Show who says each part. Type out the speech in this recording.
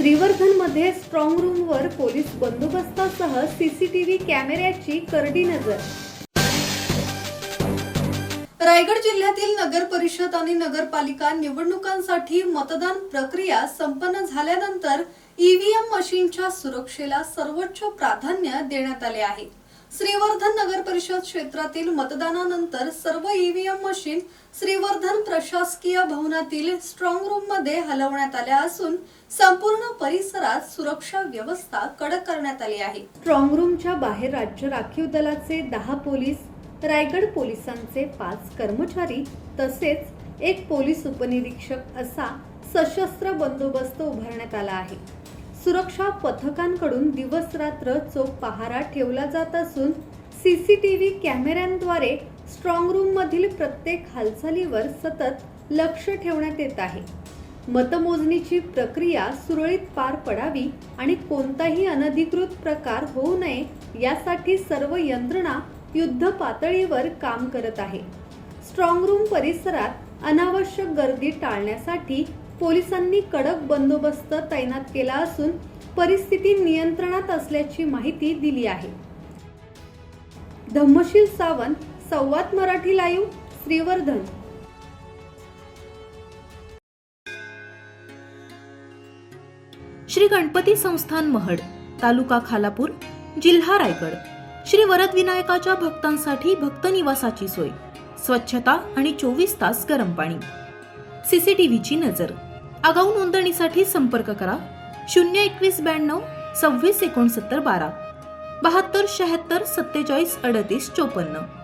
Speaker 1: श्रीवर्धनमध्ये strong रूमवर police बंदोबस्तासह CCTV कॅमेऱ्याची करडी नजर। रायगड जिल्ह्यातील नगर परिषद आणि नगरपालिका निवडणुकांसाठी मतदान प्रक्रिया संपन्न झाल्यानंतर ईव्हीएम मशीनच्या सुरक्षेला सर्वोच्च प्राधान्य देण्यात आले आहे। श्रीवर्धन नगर परिषद क्षेत्रातील मतदानानंतर सर्व ईव्हीएम मशीन श्रीवर्धन प्रशासकीय भवनातील स्ट्रॉंग रूम मध्ये हलवण्यात आल्या असून संपूर्ण परिसरात सुरक्षा व्यवस्था कडक करण्यात आली आहे। स्ट्रॉंग रूमच्या बाहेर राज्य राखीव दलाचे 10 पोलीस, रायगड पोलिसांचे 5 कर्मचारी तसेच 1 पोलीस उपनिरीक्षक असा सशस्त्र बंदोबस्त उभारण्यात आला आहे। सुरक्षा पथकांकडून दिवस रात्र चोख पहारा ठेवला जात असून सीसीटीव्ही कॅमेऱ्यांद्वारे स्ट्रॉंग रूम मधील प्रत्येक हालचालीवर सतत लक्ष ठेवण्यात येत आहे। मतमोजणीची प्रक्रिया सुरळीत पार पडावी आणि कोणताही अनधिकृत प्रकार होऊ नये यासाठी सर्व यंत्रणा युद्ध पातळीवर काम करत आहे। स्ट्रॉंग रूम परिसरात अनावश्यक गर्दी टाळण्यासाठी पोलिसांनी कडक बंदोबस्त तैनात केला असून परिस्थिती नियंत्रणात असल्याची माहिती दिली आहे। धम्मशील सावंत, संवाद मराठी लाईव्ह, श्रीवर्धन।
Speaker 2: श्री गणपती संस्थान महड, तालुका खालापूर, जिल्हा रायगड। श्री वरद विनायकाच्या भक्तांसाठी भक्त निवासाची सोय, स्वच्छता आणि 24 तास गरम पाणी, सीसीटीव्हीची नजर। आगाऊ नोंदणीसाठी संपर्क करा 02192 26 69 12 72 76 47 38 54।